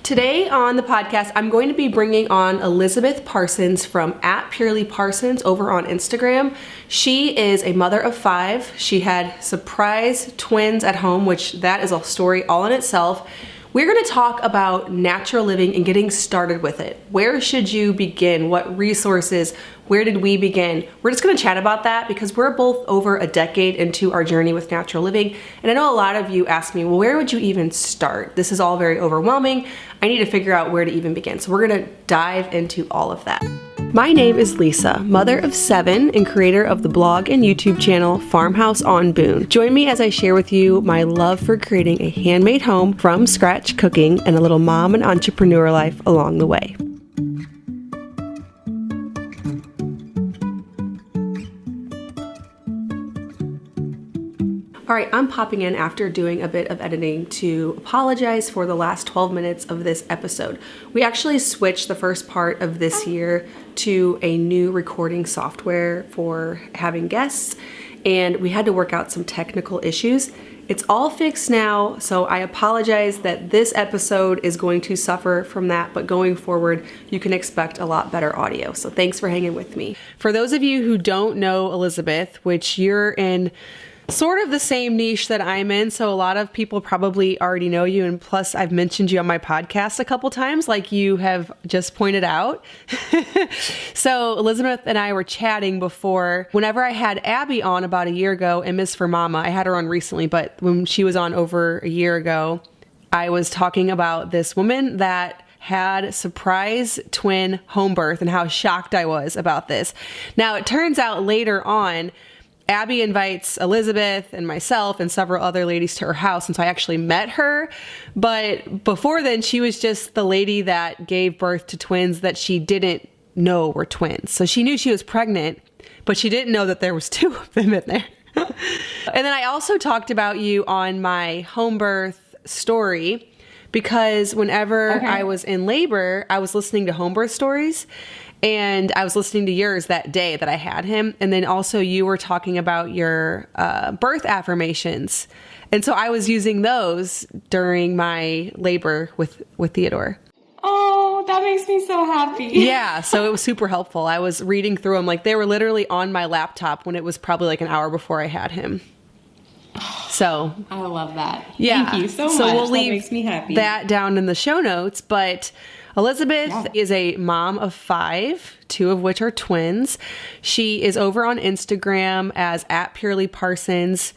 Today on the podcast, I'm going to be bringing on Elizabeth Parsons from @PurelyParsons over on Instagram. She is a mother of 5. She had surprise twins at home, which that is a story all in itself. We're going to talk about natural living and getting started with it. Where should you begin? What resources? Where did we begin? We're just going to chat about that because we're both over a decade into our journey with natural living. And I know a lot of you ask me, well, where would you even start? This is all very overwhelming. I need to figure out where to even begin. So we're going to dive into all of that. My name is Lisa, mother of 7 and creator of the blog and YouTube channel Farmhouse on Boone. Join me as I share with you my love for creating a handmade home from scratch cooking and a little mom and entrepreneur life along the way. All right, I'm popping in after doing a bit of editing to apologize for the last 12 minutes of this episode. We actually switched the first part of this year to a new recording software for having guests, and we had to work out some technical issues. It's all fixed now, so I apologize that this episode is going to suffer from that, but going forward, you can expect a lot better audio. So thanks for hanging with me. For those of you who don't know Elizabeth, which you're in sort of the same niche that I'm in, so a lot of people probably already know you, and plus I've mentioned you on my podcast a couple times, like you have just pointed out. So Elizabeth and I were chatting before, whenever I had Abby on about a year ago, and Miss for Mama, I had her on recently, but when she was on over a year ago, I was talking about this woman that had surprise twin home birth and how shocked I was about this. Now it turns out later on, Abby invites Elizabeth and myself and several other ladies to her house, and so I actually met her. But before then, she was just the lady that gave birth to twins that she didn't know were twins. So she knew she was pregnant, but she didn't know that there was 2 of them in there. And then I also talked about you on my home birth story because whenever I was in labor, I was listening to home birth stories. And I was listening to yours that day that I had him. And then also you were talking about your birth affirmations. And so I was using those during my labor with Theodore. Oh, that makes me so happy. Yeah, so it was super helpful. I was reading through them. Like they were literally on my laptop when it was probably like an hour before I had him. So I love that. Yeah. Thank you so much. So we'll leave that makes me happy. that down in the show notes. But Elizabeth is a mom of 5, 2 of which are twins. She is over on Instagram as @PurelyParsons.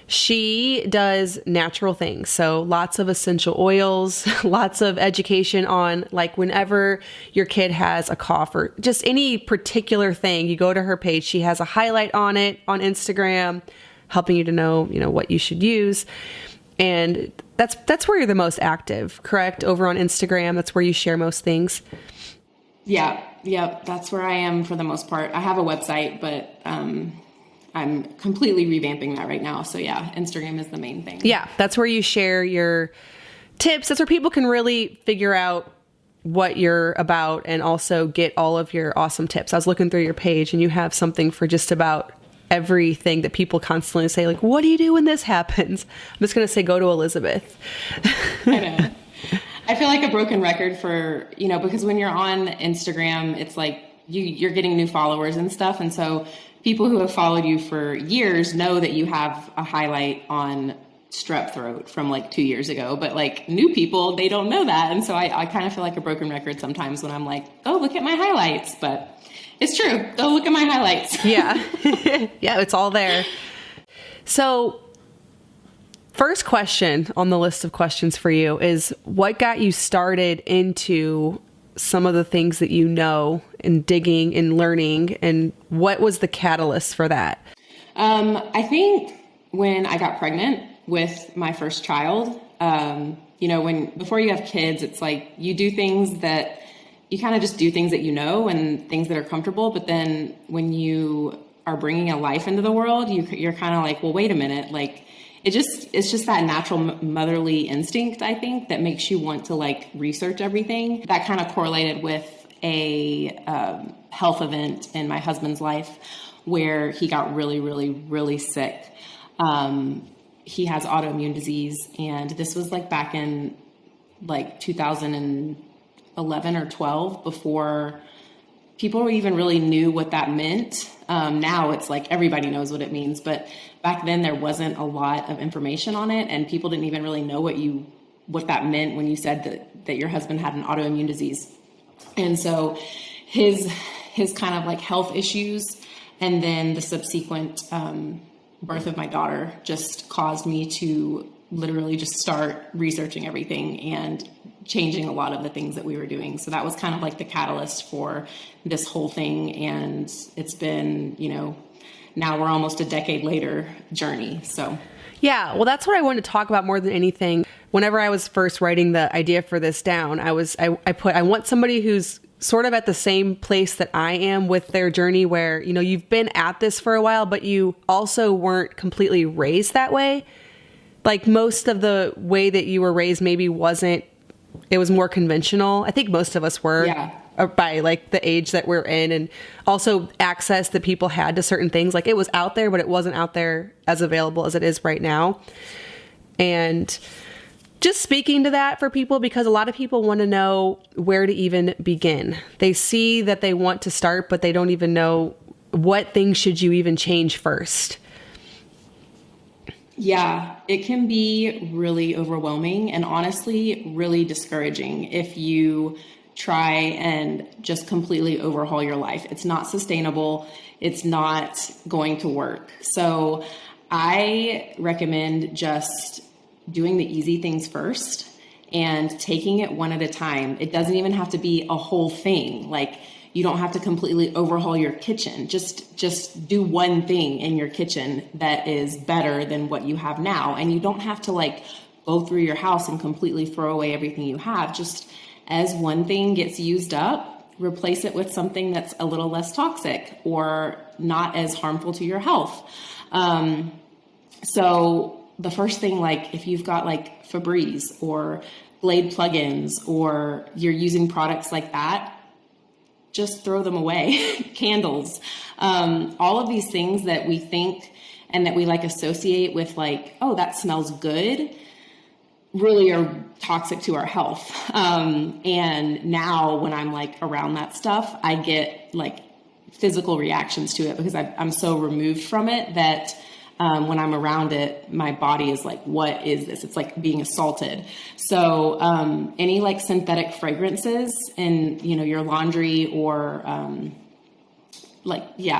She does natural things. So lots of essential oils, lots of education on like whenever your kid has a cough or just any particular thing, you go to her page. She has a highlight on it on Instagram, helping you to know, what you should use. And that's where you're the most active, correct? Over on Instagram, that's where you share most things. Yeah, that's where I am for the most part. I have a website, but I'm completely revamping that right now. So yeah, Instagram is the main thing. Yeah, that's where you share your tips. That's where people can really figure out what you're about and also get all of your awesome tips. I was looking through your page and you have something for just about everything that people constantly say, like, what do you do when this happens? I'm just going to say, go to Elizabeth. I know. I feel like a broken record for, because when you're on Instagram, it's like you're getting new followers and stuff. And so people who have followed you for years know that you have a highlight on strep throat from like 2 years ago, but like new people, they don't know that. And so I kind of feel like a broken record sometimes when I'm like, oh, look at my highlights. But it's true. Go look at my highlights. Yeah. Yeah, it's all there. So first question on the list of questions for you is what got you started into some of the things that you know and digging and learning, and what was the catalyst for that? I think when I got pregnant with my first child, before you have kids, it's like you do things that you kind of just do things that and things that are comfortable. But then when you are bringing a life into the world, you're kind of like, well, wait a minute. Like it's just that natural motherly instinct, I think, that makes you want to like research everything. That kind of correlated with a health event in my husband's life where he got really, really, really sick. He has autoimmune disease, and this was like back in like 2011 or 12 before people even really knew what that meant. Now it's like everybody knows what it means, but back then there wasn't a lot of information on it, and people didn't even really know what that meant when you said that your husband had an autoimmune disease. And so his kind of like health issues and then the subsequent birth of my daughter just caused me to literally just start researching everything and changing a lot of the things that we were doing. So that was kind of like the catalyst for this whole thing. And it's been, now we're almost a decade later journey. So yeah, well, that's what I wanted to talk about more than anything. Whenever I was first writing the idea for this down, I want somebody who's sort of at the same place that I am with their journey, where, you've been at this for a while, but you also weren't completely raised that way. Like most of the way that you were raised maybe it was more conventional. I think most of us were. Yeah. By like the age that we're in, and also access that people had to certain things. Like it was out there, but it wasn't out there as available as it is right now. And just speaking to that for people, because a lot of people want to know where to even begin. They see that they want to start, but they don't even know what things should you even change first. Yeah, it can be really overwhelming and honestly really discouraging if you try and just completely overhaul your life. It's not sustainable. It's not going to work. So I recommend just doing the easy things first and taking it one at a time. It doesn't even have to be a whole thing. Like you don't have to completely overhaul your kitchen. Just do one thing in your kitchen that is better than what you have now. And you don't have to like go through your house and completely throw away everything you have. Just as one thing gets used up, replace it with something that's a little less toxic or not as harmful to your health. So the first thing, like if you've got like Febreze or Glade plugins or you're using products like that, just throw them away. Candles, all of these things that we think and that we like associate with like, oh, that smells good, really are toxic to our health. And now when I'm like around that stuff, I get like physical reactions to it because I'm so removed from it that when I'm around it, my body is like, what is this? It's like being assaulted. So any like synthetic fragrances in, your laundry or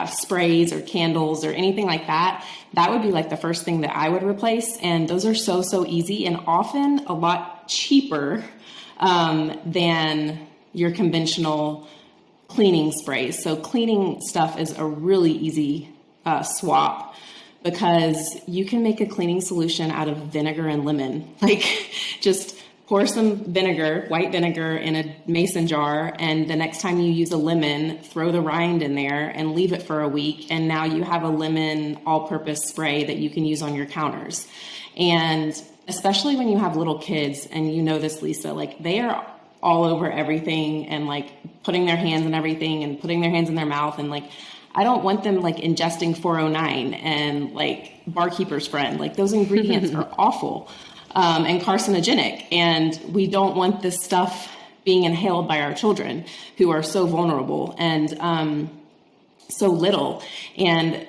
sprays or candles or anything like that, that would be like the first thing that I would replace. And those are so easy and often a lot cheaper than your conventional cleaning sprays. So cleaning stuff is a really easy swap because you can make a cleaning solution out of vinegar and lemon. Like just pour some vinegar, white vinegar, in a mason jar, and the next time you use a lemon, throw the rind in there and leave it for a week. And now you have a lemon all-purpose spray that you can use on your counters. And especially when you have little kids, and you know this, Lisa, like they are all over everything and like putting their hands in everything and putting their hands in their mouth. And like, I don't want them like ingesting 409 and like Barkeeper's Friend. Like those ingredients are awful. And carcinogenic. And we don't want this stuff being inhaled by our children who are so vulnerable and so little. And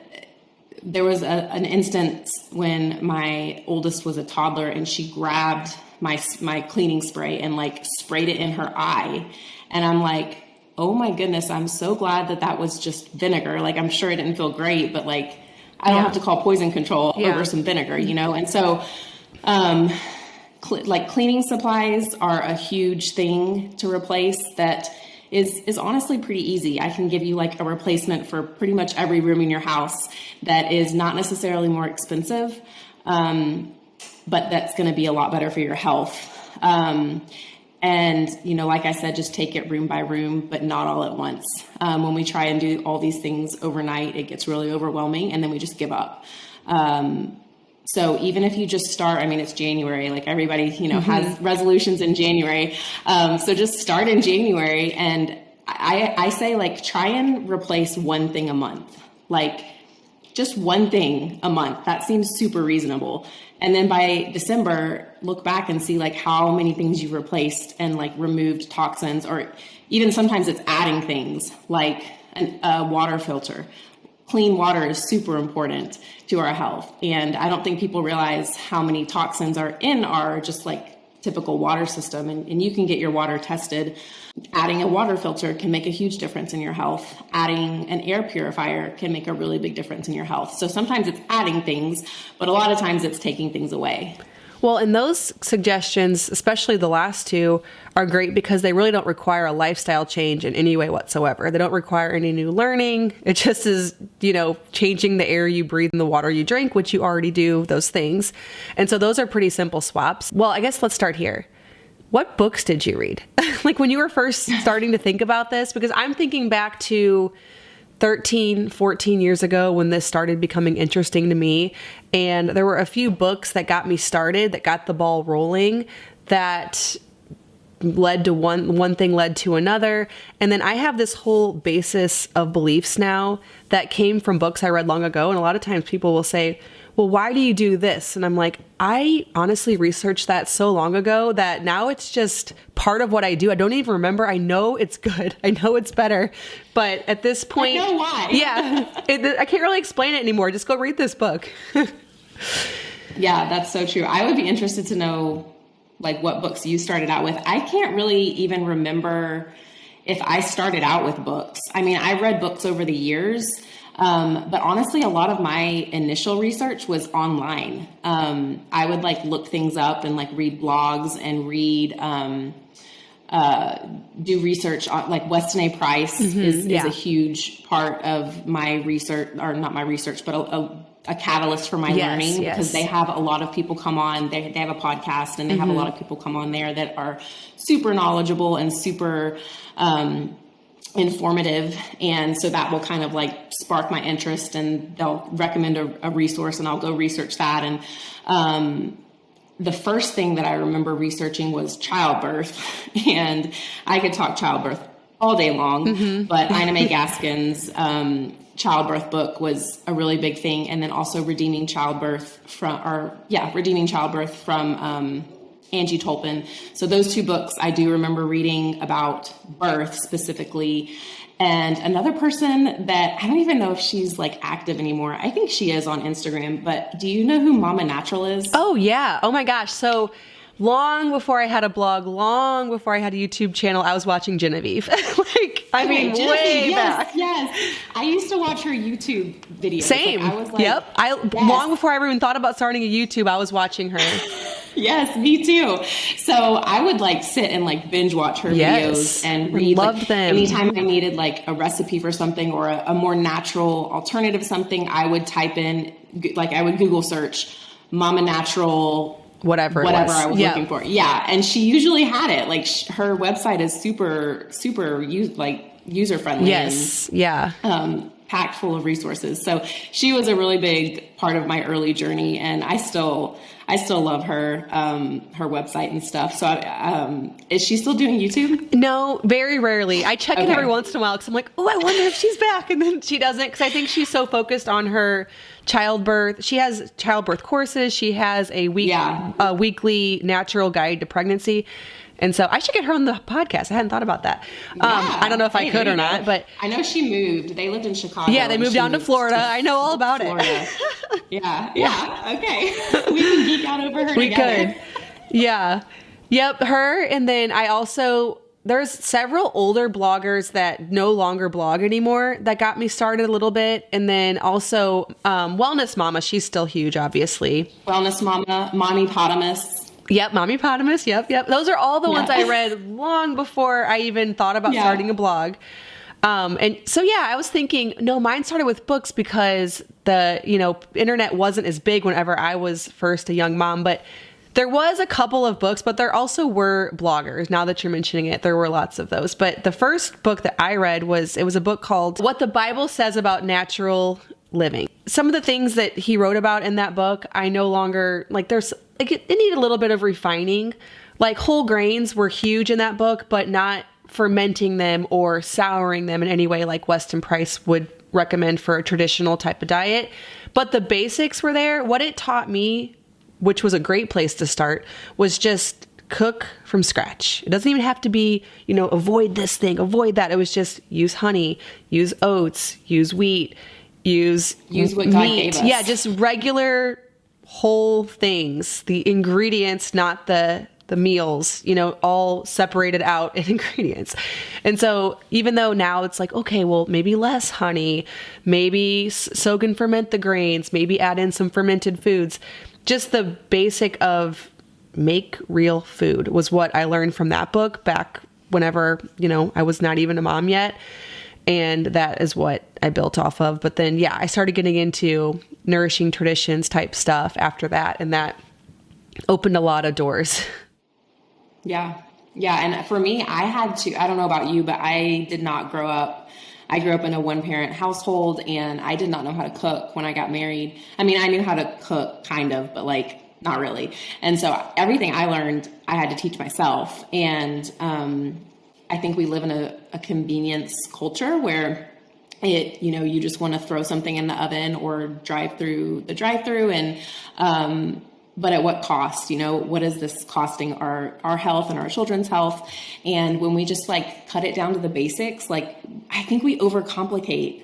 there was an instance when my oldest was a toddler and she grabbed my cleaning spray and like sprayed it in her eye. And I'm like, oh my goodness, I'm so glad that was just vinegar. Like, I'm sure it didn't feel great, but like, I don't have to call poison control over some vinegar, And so, like cleaning supplies are a huge thing to replace that is honestly pretty easy. I can give you like a replacement for pretty much every room in your house that is not necessarily more expensive, but that's going to be a lot better for your health. And, like I said, just take it room by room, but not all at once. When we try and do all these things overnight, it gets really overwhelming and then we just give up. So even if you just start, it's January, like everybody, has resolutions in January. So just start in January. And I say like, try and replace one thing a month, like just one thing a month. That seems super reasonable. And then by December, look back and see like how many things you've replaced and like removed toxins, or even sometimes it's adding things like a water filter. Clean water is super important to our health. And I don't think people realize how many toxins are in our just like typical water system. And you can get your water tested. Adding a water filter can make a huge difference in your health. Adding an air purifier can make a really big difference in your health. So sometimes it's adding things, but a lot of times it's taking things away. Well, and those suggestions, especially the last two, are great because they really don't require a lifestyle change in any way whatsoever. They don't require any new learning. It just is, changing the air you breathe and the water you drink, which you already do those things. And so those are pretty simple swaps. Well, I guess let's start here. What books did you read? Like when you were first starting to think about this, because I'm thinking back to 13, 14 years ago when this started becoming interesting to me. And there were a few books that got me started, that got the ball rolling, that led to one thing led to another. And then I have this whole basis of beliefs now that came from books I read long ago. And a lot of times people will say, well, why do you do this? And I'm like, I honestly researched that so long ago that now it's just part of what I do. I don't even remember. I know it's good. I know it's better. But at this point, I know why. Yeah, I can't really explain it anymore. Just go read this book. Yeah, that's so true. I would be interested to know like what books you started out with. I can't really even remember if I started out with books. I mean, I read books over the years. But honestly, a lot of my initial research was online. I would like look things up and like read blogs and do research on like Weston A. Price is a huge part of my research, or not my research, but a catalyst for my learning, because they have a lot of people come on, they have a podcast and they have a lot of people come on there that are super knowledgeable and super, informative. And so that will kind of like spark my interest, and they'll recommend a resource and I'll go research that. And, the first thing that I remember researching was childbirth, and I could talk childbirth all day long, but Ina May Gaskin's, childbirth book was a really big thing. And then also Redeeming Childbirth from Angie Tolpin. So those two books I do remember reading about birth specifically. And another person that I don't even know if she's like active anymore. I think she is on Instagram, but do you know who Mama Natural is? Oh yeah. Oh my gosh. So long before I had a blog, long before I had a YouTube channel, I was watching Genevieve. Genevieve, way back. Yes. I used to watch her YouTube videos. Same. Like, I was like, yep. Long before I ever even thought about starting a YouTube, I was watching her. Yes, me too. So I would like sit and like binge watch her videos and read. Loved them. Anytime I needed like a recipe for something or a more natural alternative something, I would type in, like I would Google search Mama Natural, whatever I was looking for. Yeah. And she usually had it. Like her website is super user friendly. Yes. Packed full of resources. So she was a really big part of my early journey, and I still love her website and stuff. So is she still doing YouTube? No, very rarely. I check in every once in a while because I'm like, oh, I wonder if she's back. And then she doesn't, because I think she's so focused on her childbirth. She has childbirth courses. She has a weekly natural guide to pregnancy. And so I should get her on the podcast. I hadn't thought about that. I don't know if I could or not, but I know she moved. They lived in Chicago. Yeah, they moved down to Florida. I know all about it. Yeah. Okay. We can geek out over her together. We could. Yeah. Yep. Her. And then there's several older bloggers that no longer blog anymore that got me started a little bit. And then also Wellness Mama. She's still huge, obviously. Wellness Mama, Mommypotamus. Yep, Mommypotamus. Yep. Those are all the ones I read long before I even thought about starting a blog. And so, I was thinking, no, mine started with books because the, internet wasn't as big whenever I was first a young mom, but there was a couple of books, but there also were bloggers. Now that you're mentioning it, there were lots of those. But the first book that I read was a book called What the Bible Says About Natural Living. Some of the things that he wrote about in that book, I no longer it needed a little bit of refining. Like whole grains were huge in that book, but not fermenting them or souring them in any way like Weston Price would recommend for a traditional type of diet. But the basics were there. What it taught me which was a great place to start, was just cook from scratch. It doesn't even have to be, avoid this thing, avoid that. It was just use honey, use oats, use wheat, use what meat. God gave us. Yeah, just regular whole things, the ingredients, not the meals, all separated out in ingredients. And so even though now it's like, okay, well, maybe less honey, maybe soak and ferment the grains, maybe add in some fermented foods, just the basic of make real food was what I learned from that book back whenever, I was not even a mom yet. And that is what I built off of. But then, I started getting into nourishing traditions type stuff after that. And that opened a lot of doors. Yeah. Yeah. And for me, I don't know about you, but I did not grow up. I grew up in a one-parent household, and I did not know how to cook when I got married. I mean, I knew how to cook kind of, but not really. And so everything I learned, I had to teach myself. And I think we live in a convenience culture where you just want to throw something in the oven or drive through the drive-through. And, but at what cost? What is this costing our health and our children's health? And when we just cut it down to the basics, I think we overcomplicate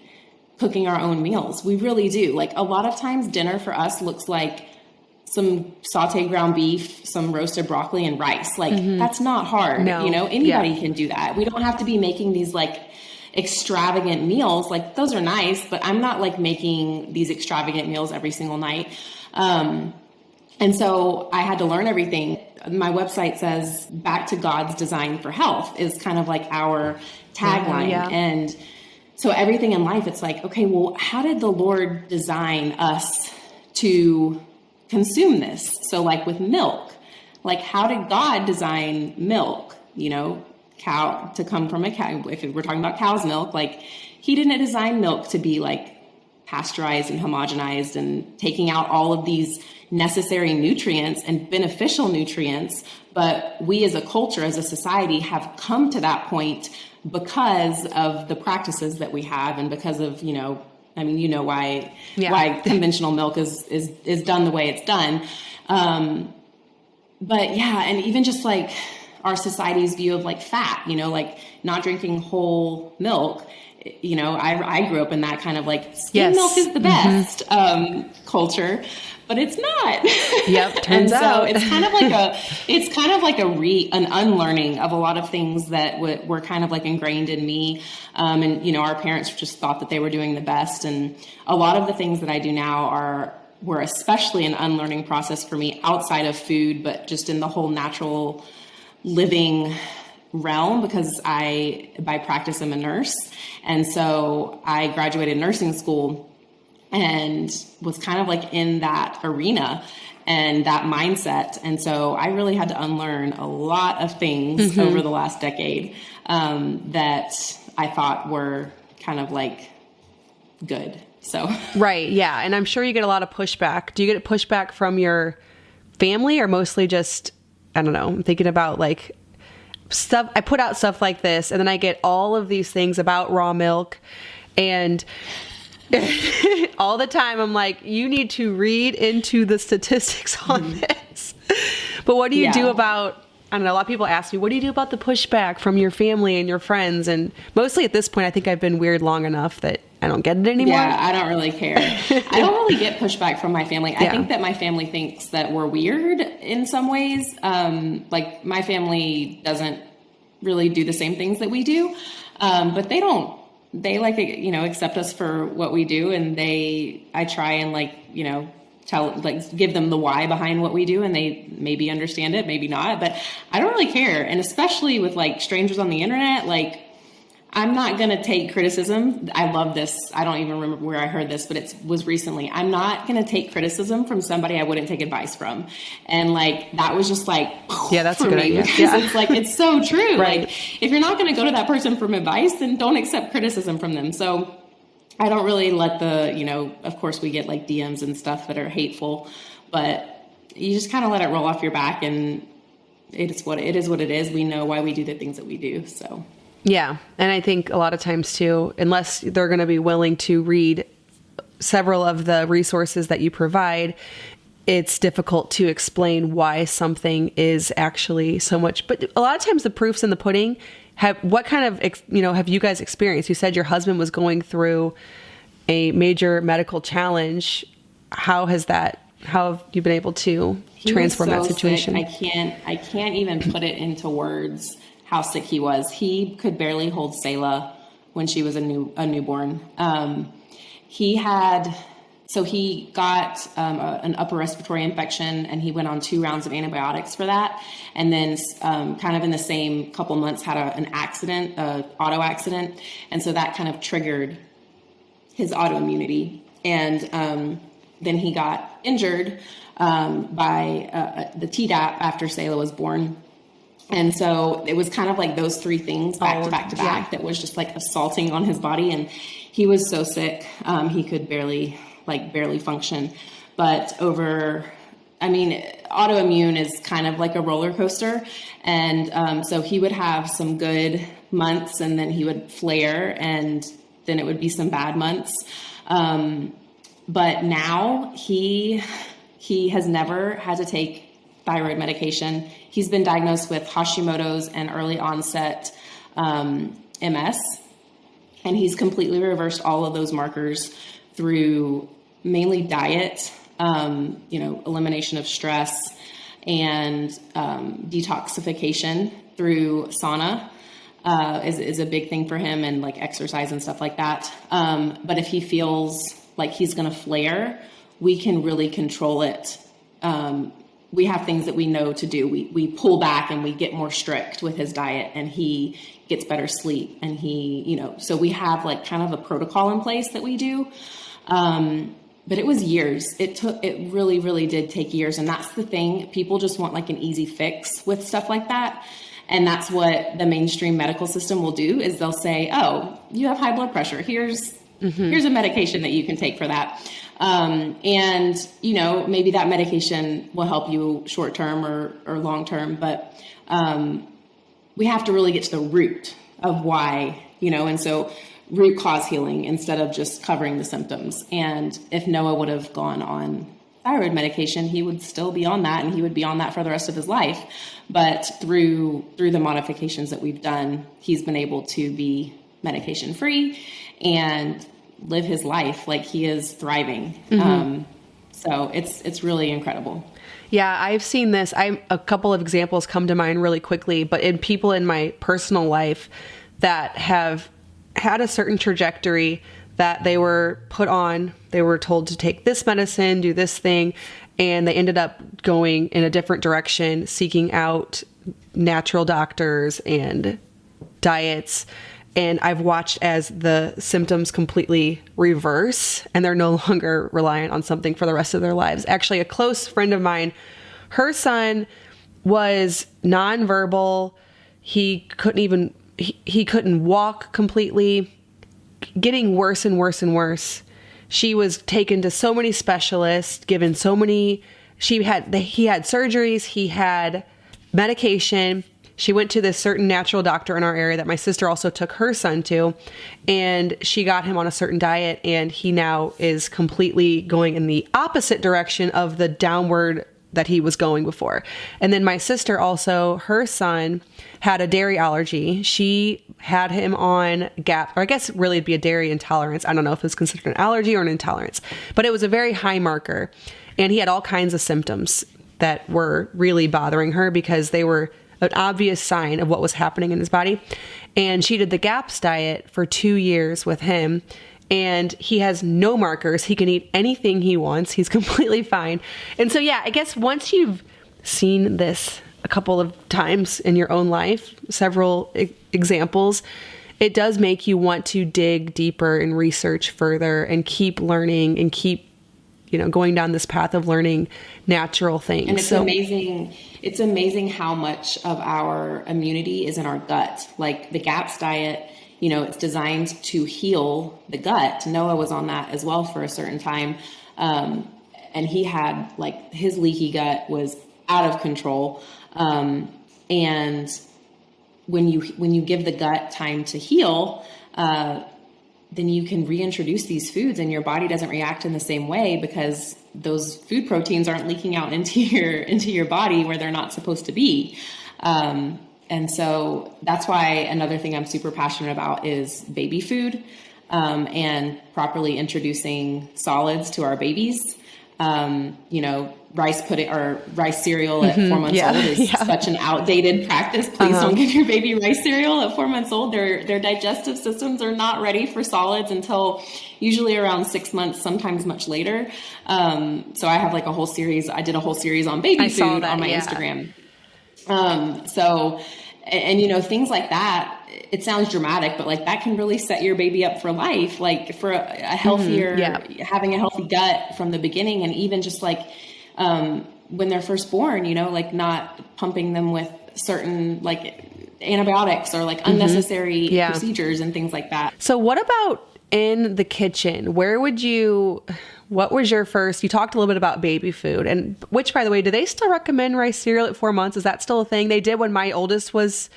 cooking our own meals. We really do. A lot of times dinner for us looks like some sauteed ground beef, some roasted broccoli, and rice. That's not hard. No. Anybody can do that. We don't have to be making these extravagant meals. Those are nice, but I'm not making these extravagant meals every single night. And so I had to learn everything. My website says back to God's design for health is kind of our tagline. Yeah. And so everything in life, it's okay, well, how did the Lord design us to consume this? So with milk, how did God design milk, cow to come from a cow? If we're talking about cow's milk, he didn't design milk to be pasteurized and homogenized and taking out all of these necessary nutrients and beneficial nutrients. But we as a culture, as a society, have come to that point because of the practices that we have and because of, why conventional milk is done the way it's done. But yeah, and even just our society's view of fat, not drinking whole milk. I grew up in that kind of skim milk is the best culture, but it's not. Yep, turns out. So it's kind of like an unlearning of a lot of things that were kind of ingrained in me. And our parents just thought that they were doing the best. And a lot of the things that I do now were especially an unlearning process for me outside of food, but just in the whole natural living realm, because by practice, I'm a nurse. And so I graduated nursing school and was kind of in that arena and that mindset. And so I really had to unlearn a lot of things over the last decade that I thought were kind of good. So Right. Yeah. And I'm sure you get a lot of pushback. Do you get pushback from your family or mostly just, I don't know, I'm thinking about stuff. I put out stuff like this and then I get all of these things about raw milk, and all the time I'm you need to read into the statistics on this. But what do you do about, I don't know, a lot of people ask me, what do you do about the pushback from your family and your friends? And mostly at this point, I think I've been weird long enough that I don't get it anymore. Yeah, I don't really care. I don't really get pushback from my family. I think that my family thinks that we're weird in some ways. My family doesn't really do the same things that we do. But they don't. They accept us for what we do, and I try and give them the why behind what we do, and they maybe understand it, maybe not, but I don't really care. And especially with strangers on the internet, I'm not going to take criticism. I love this. I don't even remember where I heard this, but it was recently. I'm not going to take criticism from somebody I wouldn't take advice from. And that was just yeah, that's a good idea. Because it's so true. Right. If you're not going to go to that person for advice, then don't accept criticism from them. So I don't really let of course we get DMs and stuff that are hateful, but you just kind of let it roll off your back, and it is what it is. We know why we do the things that we do. So. Yeah. And I think a lot of times too, unless they're going to be willing to read several of the resources that you provide, it's difficult to explain why something is actually so much. But a lot of times the proof's in the pudding. What kind of, have you guys experienced? You said your husband was going through a major medical challenge. How have you been able to transform that situation? Sick. I can't even put it into words how sick he was. He could barely hold Selah when she was a newborn. He got an upper respiratory infection, and he went on 2 rounds of antibiotics for that. And then kind of in the same couple months had an auto accident. And so that kind of triggered his autoimmunity. And then he got injured by the Tdap after Selah was born. And so it was kind of like those 3 things back to back that was just like assaulting on his body. And he was so sick. He could barely function. But autoimmune is kind of like a roller coaster. And so he would have some good months, and then he would flare, and then it would be some bad months. But now he has never had to take thyroid medication. He's been diagnosed with Hashimoto's and early onset MS, and he's completely reversed all of those markers through mainly diet, elimination of stress, and detoxification through sauna is a big thing for him, and like exercise and stuff like that. But if he feels like he's going to flare, we can really control it. We have things that we know to do. We pull back and we get more strict with his diet, and he gets better sleep, and so we have like kind of a protocol in place that we do. But it was years. It really, really did take years. And that's the thing. People just want like an easy fix with stuff like that. And that's what the mainstream medical system will do, is they'll say, oh, you have high blood pressure. Here's a medication that you can take for that. And maybe that medication will help you short term or long term, but, we have to really get to the root of why, and so root cause healing instead of just covering the symptoms. And if Noah would have gone on thyroid medication, he would still be on that, and he would be on that for the rest of his life. But through the modifications that we've done, he's been able to be medication free and live his life like he is thriving. So it's really incredible. Yeah, I've seen this. A couple of examples come to mind really quickly, but in people in my personal life that have had a certain trajectory that they were put on, they were told to take this medicine, do this thing, and they ended up going in a different direction, seeking out natural doctors and diets. And I've watched as the symptoms completely reverse, and they're no longer reliant on something for the rest of their lives. Actually, a close friend of mine, her son was nonverbal. He couldn't walk completely, getting worse and worse and worse. She was taken to so many specialists, given he had surgeries, he had medication. She went to this certain natural doctor in our area that my sister also took her son to, and she got him on a certain diet, and he now is completely going in the opposite direction of the downward that he was going before. And then my sister also, her son had a dairy allergy. She had him on GAP, or I guess really it'd be a dairy intolerance. I don't know if it's considered an allergy or an intolerance, but it was a very high marker. And he had all kinds of symptoms that were really bothering her because they were an obvious sign of what was happening in his body. And she did the GAPS diet for 2 years with him, and he has no markers. He can eat anything he wants. He's completely fine. And so, yeah, I guess once you've seen this a couple of times in your own life, several examples, it does make you want to dig deeper and research further and keep learning and keep, going down this path of learning natural things. And it's amazing how much of our immunity is in our gut. Like the GAPS diet, it's designed to heal the gut. Noah was on that as well for a certain time. And he had his leaky gut was out of control. And when you give the gut time to heal, then you can reintroduce these foods and your body doesn't react in the same way because those food proteins aren't leaking out into your body where they're not supposed to be. And so that's why another thing I'm super passionate about is baby food, and properly introducing solids to our babies. Rice pudding or rice cereal at 4 months old is such an outdated practice. Please don't give your baby rice cereal at 4 months old. Their digestive systems are not ready for solids until usually around 6 months, sometimes much later. So I have like I did a whole series on baby food on my Instagram. Things like that, it sounds dramatic, but like that can really set your baby up for life, like for a healthier, having a healthy gut from the beginning. And even just like, when they're first born, like not pumping them with certain like antibiotics or like unnecessary procedures and things like that. So what about in the kitchen? What was your first, you talked a little bit about baby food, and which, by the way, do they still recommend rice cereal at 4 months? Is that still a thing? They did when my oldest was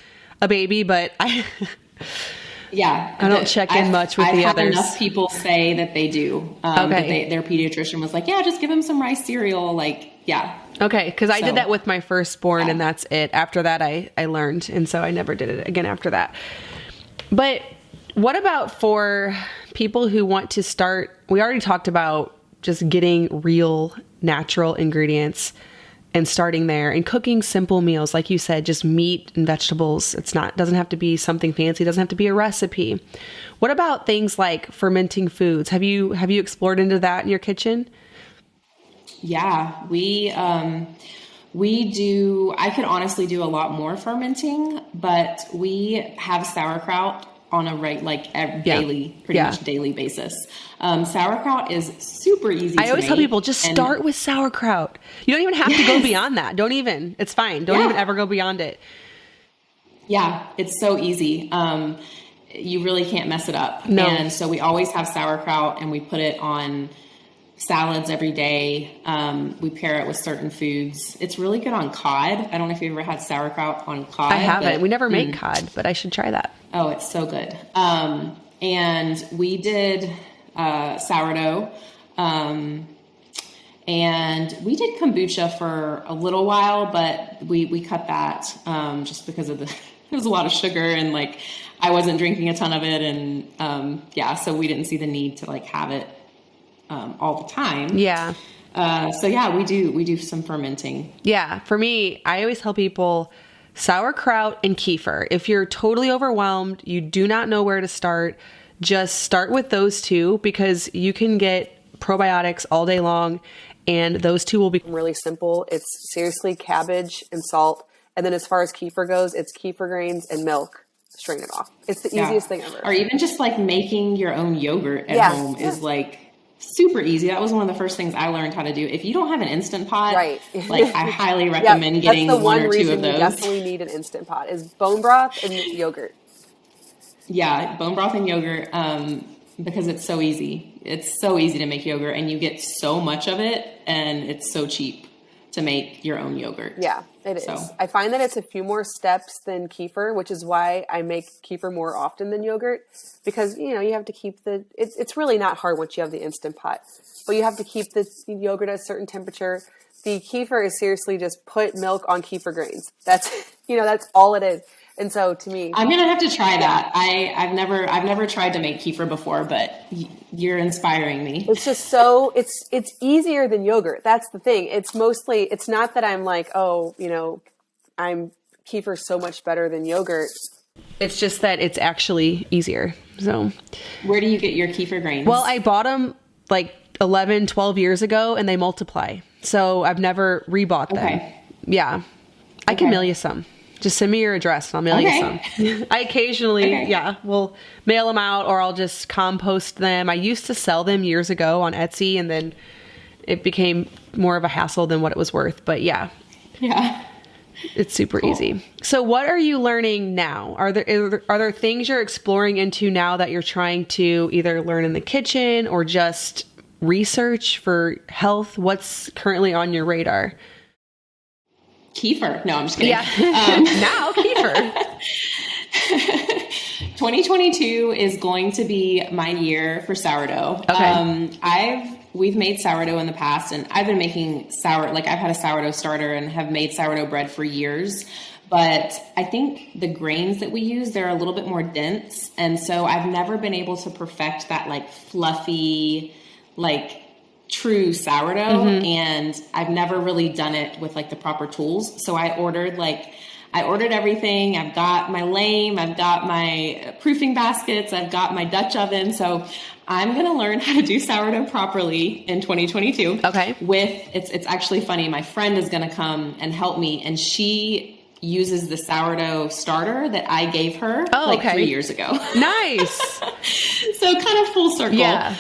a baby, but I don't check in much with the others. I've had enough people say that they do. Their pediatrician was like, yeah, just give him some rice cereal. Like, yeah. Okay. Cause I did that with my firstborn and that's it. After that, I learned. And so I never did it again after that. But what about for people who want to start? We already talked about just getting real natural ingredients and starting there and cooking simple meals. Like you said, just meat and vegetables. Doesn't have to be something fancy. It doesn't have to be a recipe. What about things like fermenting foods? Have you explored into that in your kitchen? Yeah, we do. I could honestly do a lot more fermenting, but we have sauerkraut on a daily, pretty much daily basis. Sauerkraut is super easy to make. I always tell people, just start with sauerkraut. You don't even have to go beyond that. It's fine. Don't even ever go beyond it. Yeah, it's so easy. You really can't mess it up. No. And so we always have sauerkraut and we put it on salads every day. We pair it with certain foods. It's really good on cod. I don't know if you've ever had sauerkraut on cod. I haven't. We never make cod, but I should try that. Oh, it's so good. And we did sourdough. And we did kombucha for a little while, but we cut that just because of it was a lot of sugar and like I wasn't drinking a ton of it. And so we didn't see the need to like have it all the time. Yeah. We do some fermenting. Yeah. For me, I always tell people sauerkraut and kefir. If you're totally overwhelmed, you do not know where to start, just start with those two because you can get probiotics all day long and those two will be really simple. It's seriously cabbage and salt. And then as far as kefir goes, it's kefir grains and milk. Strain it off. It's the easiest thing ever. Or even just like making your own yogurt at home is like super easy. That was one of the first things I learned how to do. If you don't have an Instant Pot, like I highly recommend getting one or two of those. You definitely need an Instant Pot is bone broth and yogurt. Yeah, bone broth and yogurt because it's so easy. It's so easy to make yogurt and you get so much of it and it's so cheap to make your own yogurt. Yeah, it is. I find that it's a few more steps than kefir, which is why I make kefir more often than yogurt because, you have to keep it's really not hard once you have the Instant Pot, but you have to keep the yogurt at a certain temperature. The kefir is seriously just put milk on kefir grains. That's, that's all it is. And so to me, I'm going to have to try that. I've never tried to make kefir before, but you're inspiring me. It's just it's easier than yogurt. That's the thing. It's not that I'm like, I'm kefir so much better than yogurt. It's just that it's actually easier. So where do you get your kefir grains? Well, I bought them like 11, 12 years ago and they multiply. So I've never rebought them. Okay. Yeah. I can mail you some. Just send me your address and I'll mail you some. I occasionally, will mail them out or I'll just compost them. I used to sell them years ago on Etsy and then it became more of a hassle than what it was worth. But yeah. It's super easy. So what are you learning now? Are there things you're exploring into now that you're trying to either learn in the kitchen or just research for health? What's currently on your radar? Kefir. No, I'm just kidding. Yeah. Now kefir. 2022 is going to be my year for sourdough. Okay. We've made sourdough in the past, and I've been making I've had a sourdough starter and have made sourdough bread for years. But I think the grains that we use, they're a little bit more dense. And so I've never been able to perfect that like fluffy, like true sourdough. And I've never really done it with like the proper tools. So I ordered everything. I've got my lame, I've got my proofing baskets, I've got my Dutch oven. So I'm going to learn how to do sourdough properly in 2022. Okay. It's actually funny. My friend is going to come and help me, and she uses the sourdough starter that I gave her 3 years ago. Nice. So kind of full circle. Yeah.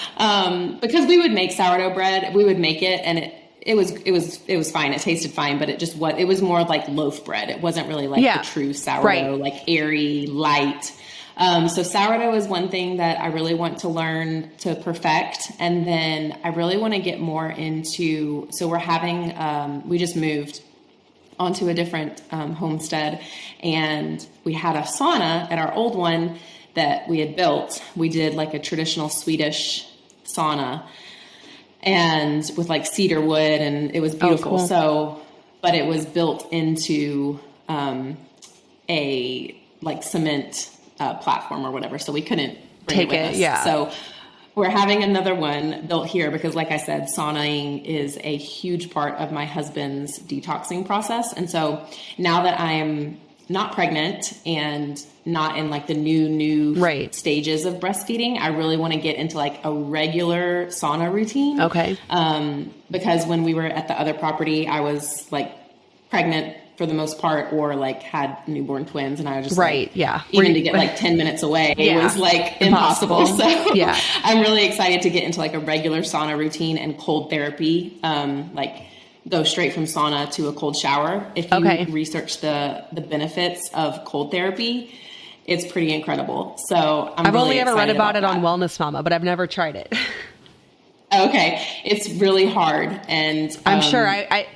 Because we would make sourdough bread, we would make it, and it was fine. It tasted fine, but it was more like loaf bread. It wasn't really like the true sourdough, like airy, light. So sourdough is one thing that I really want to learn to perfect. And then I really want to get more into, so we're having, we just moved onto a different homestead, and we had a sauna at our old one that we had built. We did like a traditional Swedish sauna, and with like cedar wood, and it was beautiful. Cool. So, but it was built into a like cement platform or whatever, so we couldn't bring it with us. Yeah. So we're having another one built here because, like I said, saunaing is a huge part of my husband's detoxing process. And so now that I am not pregnant and not in like the new stages of breastfeeding, I really want to get into like a regular sauna routine. Okay. Because when we were at the other property, I was like pregnant for the most part, or like had newborn twins, and I was just even to get like 10 minutes away, it was like impossible. So I'm really excited to get into like a regular sauna routine and cold therapy, like go straight from sauna to a cold shower. If you research the benefits of cold therapy, it's pretty incredible. So I've really only ever read about it on Wellness Mama, but I've never tried it. Okay. It's really hard. And I'm sure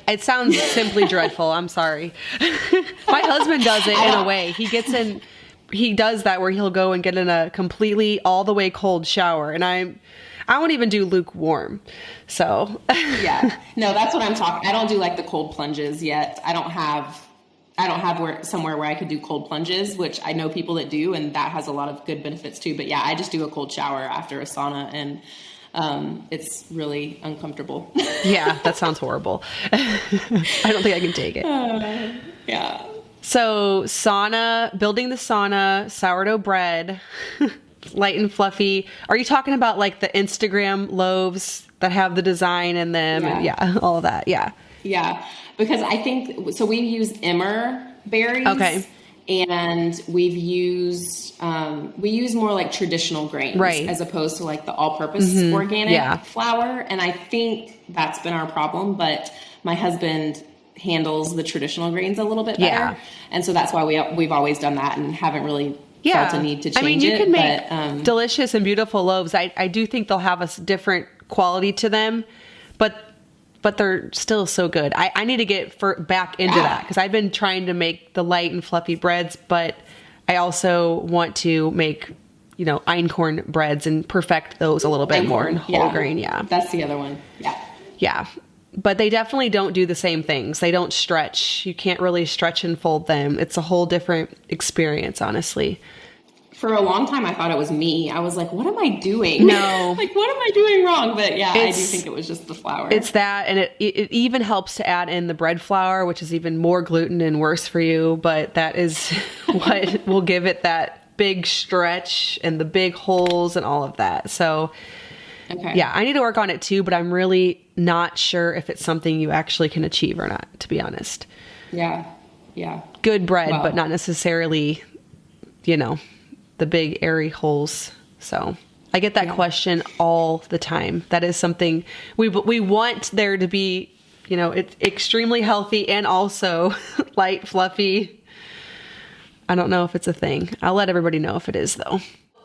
it sounds simply dreadful. I'm sorry. My husband does it in a way. He does that where he'll go and get in a completely all the way cold shower. And I won't even do lukewarm. So yeah, no, that's what I'm talking. I don't do like the cold plunges yet. I don't have somewhere where I could do cold plunges, which I know people that do, and that has a lot of good benefits too. But yeah, I just do a cold shower after a sauna, and it's really uncomfortable. Yeah, that sounds horrible. I don't think I can take it. Yeah. So building the sauna, sourdough bread, light and fluffy. Are you talking about like the Instagram loaves that have the design in them? Yeah. And all of that. Yeah. Yeah. Because I think, so we use emmer berries. Okay. And we use more like traditional grains, as opposed to like the all-purpose organic flour. And I think that's been our problem, but my husband handles the traditional grains a little bit better. Yeah. And so that's why we've always done that and haven't really felt a need to change it. You can make delicious and beautiful loaves. I do think they'll have a different quality to them, but they're still so good. I need to get back into that, because I've been trying to make the light and fluffy breads, but I also want to make, einkorn breads and perfect those a little bit more in whole grain. Yeah. That's the other one. Yeah. Yeah. But they definitely don't do the same things. They don't stretch. You can't really stretch and fold them. It's a whole different experience, honestly. For a long time, I thought it was me. I was like, what am I doing? No. Like, what am I doing wrong? But yeah, I do think it was just the flour. It's that, and it even helps to add in the bread flour, which is even more gluten and worse for you. But that is what will give it that big stretch and the big holes and all of that. So yeah, I need to work on it too, but I'm really not sure if it's something you actually can achieve or not, to be honest. Yeah. Yeah. Good bread, but not necessarily, the big airy holes. So I get that question all the time. That is something we want there to be, it's extremely healthy and also light, fluffy. I don't know if it's a thing. I'll let everybody know if it is, though.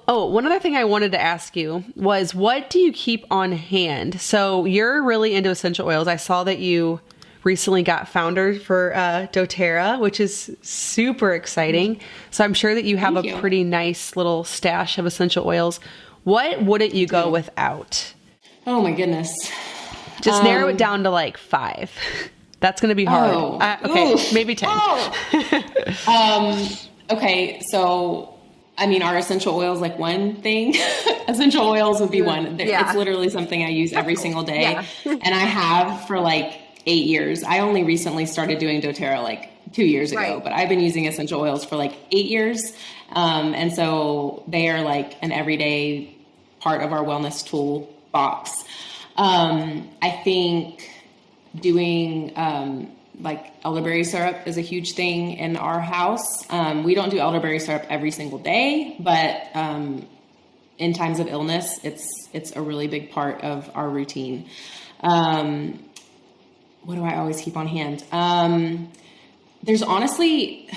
Oh, one other thing I wanted to ask you was, what do you keep on hand? So you're really into essential oils. I saw that you recently got founder for doTERRA, which is super exciting. So I'm sure that you have Thank a you. pretty nice little stash of essential oils. What wouldn't you go without? Oh my goodness. Just narrow it down to like 5. That's going to be hard. Okay, oof. maybe 10. Okay, so I mean, are essential oils like one thing? Essential oils would be one. It's literally something I use every single day. Yeah. And I have for like 8 years. I only recently started doing doTERRA like 2 years ago, Right. but I've been using essential oils for like 8 years. And so they are like an everyday part of our wellness tool box. I think doing like elderberry syrup is a huge thing in our house. We don't do elderberry syrup every single day, but in times of illness, it's a really big part of our routine. What do I always keep on hand? There's honestly,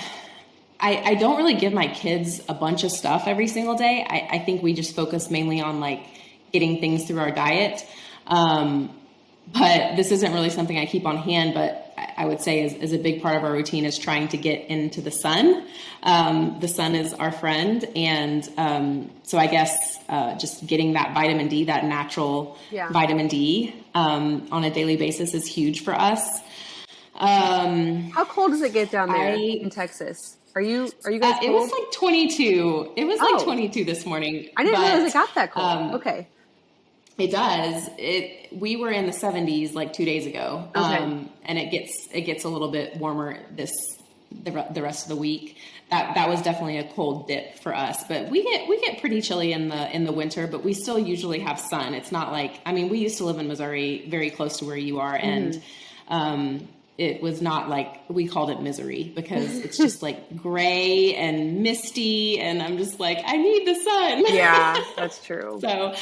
I don't really give my kids a bunch of stuff every single day. I think we just focus mainly on like getting things through our diet. But this isn't really something I keep on hand, but I would say is a big part of our routine is trying to get into the sun. The sun is our friend. And so I guess just getting that vitamin D, that natural vitamin D on a daily basis is huge for us. How cold does it get down there in Texas? Are you guys cold? It was like 22. It was like 22 this morning. I didn't realize it got that cold. Okay. It does. We were in the 70s like 2 days ago. Okay. And it gets a little bit warmer the rest of the week. That was definitely a cold dip for us, but we get pretty chilly in the winter, but we still usually have sun. It's not like, I mean, we used to live in Missouri, very close to where you are. And, it was not like, we called it misery because it's just like gray and misty. And I'm just like, I need the sun. Yeah, that's true. So,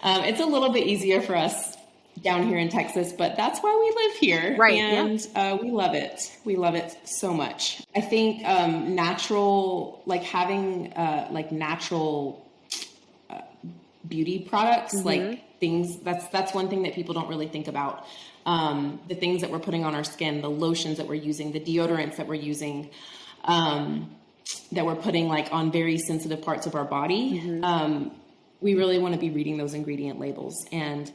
it's a little bit easier for us down here in Texas, but that's why we live here. Right. And we love it. We love it so much. I think natural, like having like natural beauty products, like things, that's one thing that people don't really think about. The things that we're putting on our skin, the lotions that we're using, the deodorants that we're using, that we're putting like on very sensitive parts of our body. We really want to be reading those ingredient labels. And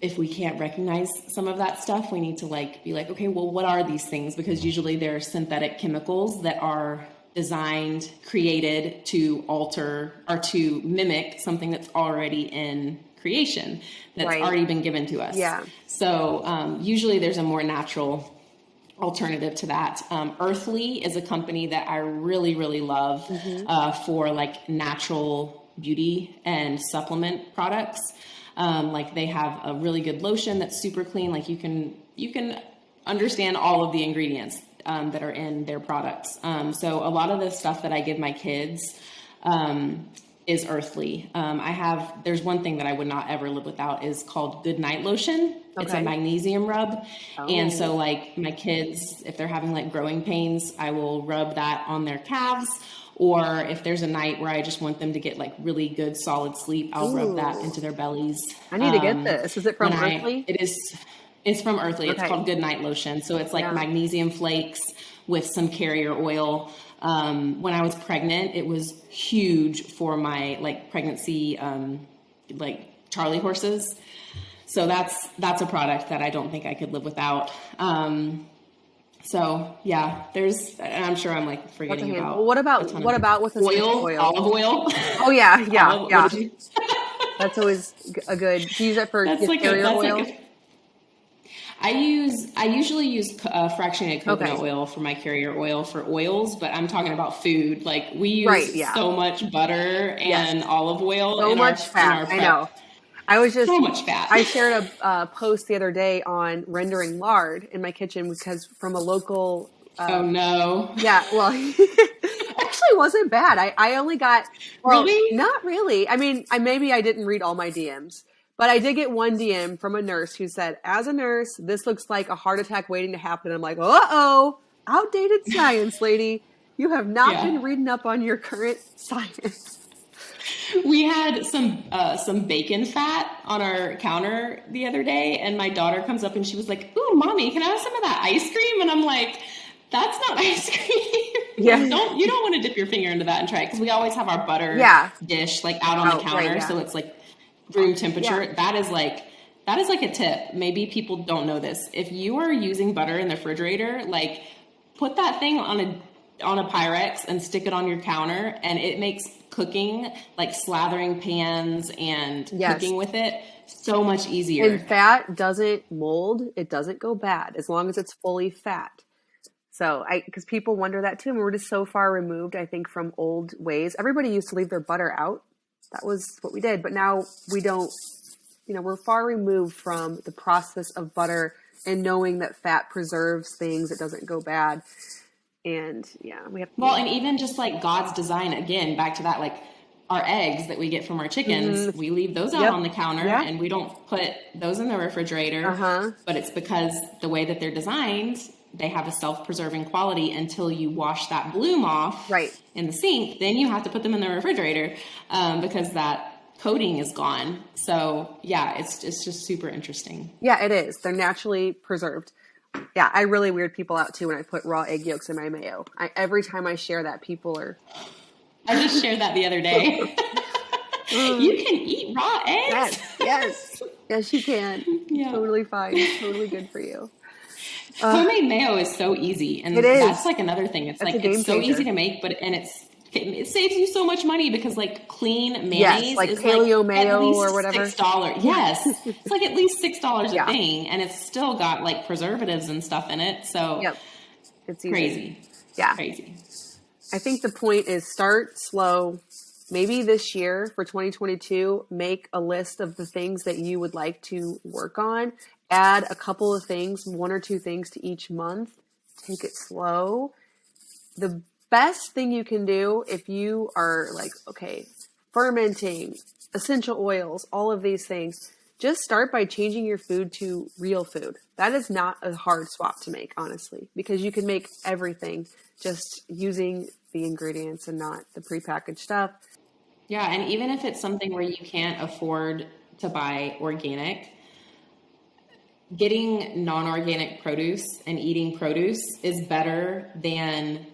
if we can't recognize some of that stuff, we need to like be like, okay, well, what are these things? Because usually they're synthetic chemicals that are designed, created to alter or to mimic something that's already in creation, that's already been given to us. Yeah. So usually there's a more natural alternative to that. Earthly is a company that I really, really love for like natural beauty and supplement products. Like they have a really good lotion that's super clean. Like you can understand all of the ingredients that are in their products. So a lot of the stuff that I give my kids is earthly. There's one thing that I would not ever live without is called Good Night Lotion. Okay. It's a magnesium rub. Oh. And so like my kids, if they're having like growing pains, I will rub that on their calves. Or if there's a night where I just want them to get like really good solid sleep, I'll rub that into their bellies. I need to get this. Is it from Earthly? It's from Earthly. Okay. It's called Good Night Lotion. So it's like magnesium flakes with some carrier oil. When I was pregnant, it was huge for my like pregnancy, like Charlie horses. So that's a product that I don't think I could live without. So yeah, and I'm sure I'm like forgetting about. Well, what about with oil? Olive oil. Oh yeah. That's always a good. Do you use that for carrier oil? I usually use fractionated coconut oil for my carrier oil for oils, but I'm talking about food. Like we use so much butter and olive oil. So much fat. I know. So much fat. I shared a post the other day on rendering lard in my kitchen because from a local. Oh no. Yeah. Well, actually wasn't bad. I only got. Well, really? Not really. I mean, maybe I didn't read all my DMs. But I did get one DM from a nurse who said, as a nurse, this looks like a heart attack waiting to happen. I'm like, uh-oh, outdated science, lady. You have not been reading up on your current science. We had some bacon fat on our counter the other day, and my daughter comes up and she was like, "Ooh, mommy, can I have some of that ice cream?" And I'm like, "That's not ice cream." Yeah. You don't want to dip your finger into that and try it, because we always have our butter dish like out on the counter, right, so it's like room temperature. Yeah. That is like a tip. Maybe people don't know this. If you are using butter in the refrigerator, like put that thing on a Pyrex and stick it on your counter, and it makes cooking, like slathering pans and cooking with it, so much easier. And fat doesn't mold. It doesn't go bad as long as it's fully fat. So because people wonder that too, and we're just so far removed, I think, from old ways. Everybody used to leave their butter out. That was what we did. But now we don't, we're far removed from the process of butter and knowing that fat preserves things. It doesn't go bad. And we have to. Well, and even just like God's design, again, back to that, like our eggs that we get from our chickens, we leave those out on the counter and we don't put those in the refrigerator. But it's because the way that they're designed, they have a self-preserving quality until you wash that bloom off in the sink. Then you have to put them in the refrigerator because that coating is gone. So it's just super interesting. Yeah, it is. They're naturally preserved. Yeah, I really weird people out too when I put raw egg yolks in my mayo. Every time I share that, people are... I just shared that the other day. You can eat raw eggs? Yes, you can. Yeah. Totally fine. Totally good for you. Homemade mayo is so easy, and that's like another thing. It's it's so easy to make, it saves you so much money, because like clean mayonnaise like is paleo like mayo at least or whatever. $6. Yes, it's like at least $6 a thing, and it's still got like preservatives and stuff in it. So it's easy. Crazy. Yeah, crazy. I think the point is start slow. Maybe this year for 2022, make a list of the things that you would like to work on. Add a couple of things, 1 or 2 things to each month. Take it slow. The best thing you can do if you are like, okay, fermenting, essential oils, all of these things, just start by changing your food to real food. That is not a hard swap to make, honestly, because you can make everything just using the ingredients and not the prepackaged stuff. Yeah, and even if it's something where you can't afford to buy organic, getting non-organic produce and eating produce is better than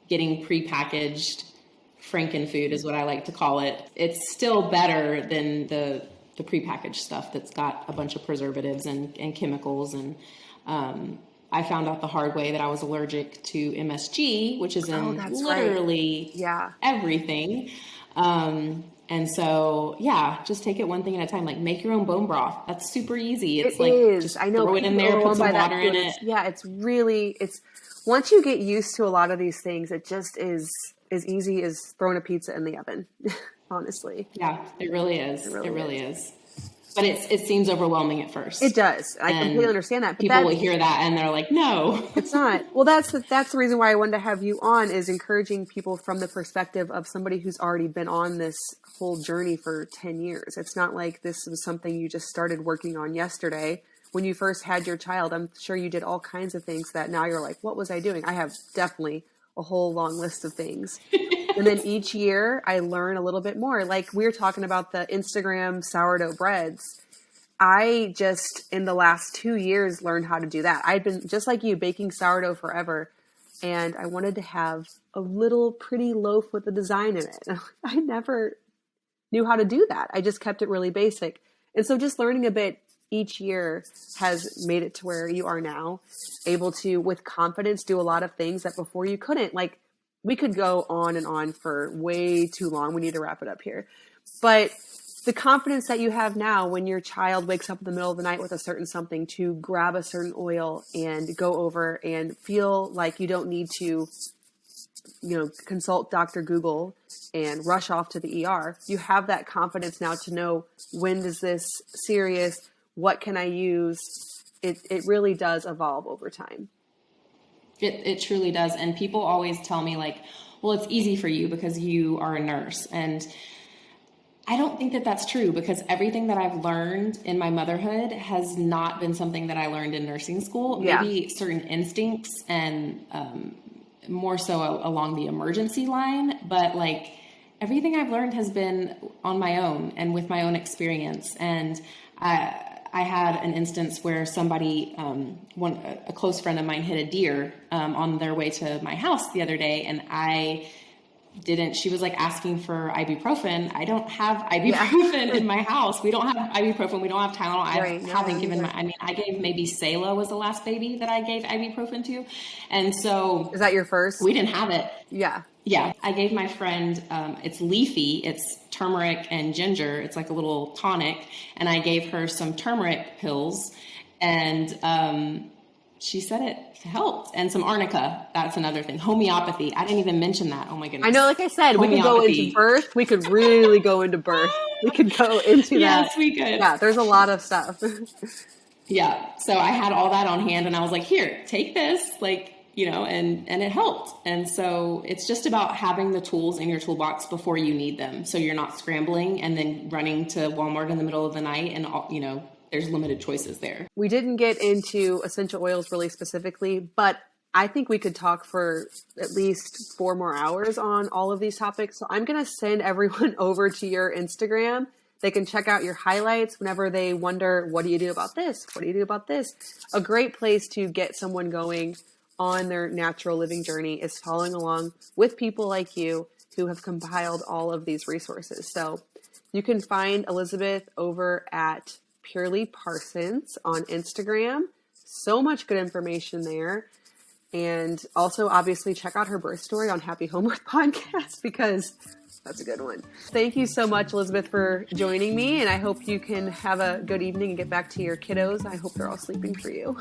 getting prepackaged frankenfood, is what I like to call it. It's still better than the prepackaged stuff that's got a bunch of preservatives and chemicals. And I found out the hard way that I was allergic to MSG, which is in literally everything. And so, just take it one thing at a time. Like, make your own bone broth. That's super easy. It's just I know, throw it in there, put some water in it. It's once you get used to a lot of these things, it just is as easy as throwing a pizza in the oven, honestly. Yeah, it really is. It really is. But it seems overwhelming at first. It does. I completely understand that. But people will hear that and they're like, no. It's not. Well, that's the reason why I wanted to have you on, is encouraging people from the perspective of somebody who's already been on this whole journey for 10 years. It's not like this was something you just started working on yesterday. When you first had your child, I'm sure you did all kinds of things that now you're like, what was I doing? I have definitely a whole long list of things. And then each year I learn a little bit more. Like we were talking about the Instagram sourdough breads. I just, in the last 2 years, learned how to do that. I'd been, just like you, baking sourdough forever. And I wanted to have a little pretty loaf with a design in it. I never knew how to do that. I just kept it really basic. And so just learning a bit each year has made it to where you are now able to, with confidence, do a lot of things that before you couldn't. Like, we could go on and on for way too long. We need to wrap it up here. But the confidence that you have now when your child wakes up in the middle of the night with a certain something, to grab a certain oil and go over and feel like you don't need to, consult Dr. Google and rush off to the ER. You have that confidence now to know, when is this serious? What can I use? It really does evolve over time. It truly does. And people always tell me like, well, it's easy for you because you are a nurse. And I don't think that that's true, because everything that I've learned in my motherhood has not been something that I learned in nursing school. Maybe certain instincts and more so along the emergency line. But like, everything I've learned has been on my own and with my own experience. And I had an instance where somebody, a close friend of mine, hit a deer on their way to my house the other day, and she was like asking for ibuprofen. I don't have ibuprofen in my house. We don't have ibuprofen. We don't have Tylenol. I gave maybe Selah was the last baby that I gave ibuprofen to. And so. Is that your first? We didn't have it. Yeah. Yeah. I gave my friend, it's leafy. It's turmeric and ginger. It's like a little tonic. And I gave her some turmeric pills, and, she said it helped. And some arnica. That's another thing. Homeopathy. I didn't even mention that. Oh my goodness. I know, like I said, we could go into birth. We could really go into birth. We could go into that. Yes, we could. Yeah, there's a lot of stuff. Yeah. So I had all that on hand, and I was like, here, take this, and it helped. And so it's just about having the tools in your toolbox before you need them. So you're not scrambling and then running to Walmart in the middle of the night and, there's limited choices there. We didn't get into essential oils really specifically, but I think we could talk for at least 4 more hours on all of these topics. So I'm going to send everyone over to your Instagram. They can check out your highlights whenever they wonder, what do you do about this? What do you do about this? A great place to get someone going on their natural living journey is following along with people like you who have compiled all of these resources. So you can find Elizabeth over at Purely Parsons on Instagram. So much good information there. And also, obviously, check out her birth story on Happy Homework Podcast, because that's a good one. Thank you so much, Elizabeth, for joining me. And I hope you can have a good evening and get back to your kiddos. I hope they're all sleeping for you.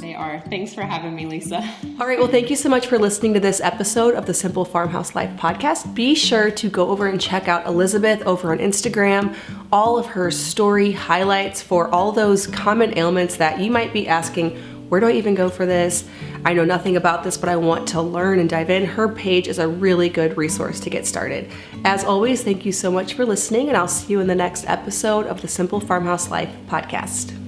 They are. Thanks for having me, Lisa. All right. Well, thank you so much for listening to this episode of the Simple Farmhouse Life podcast. Be sure to go over and check out Elizabeth over on Instagram, all of her story highlights for all those common ailments that you might be asking, where do I even go for this? I know nothing about this, but I want to learn and dive in. Her page is a really good resource to get started. As always, thank you so much for listening, and I'll see you in the next episode of the Simple Farmhouse Life podcast.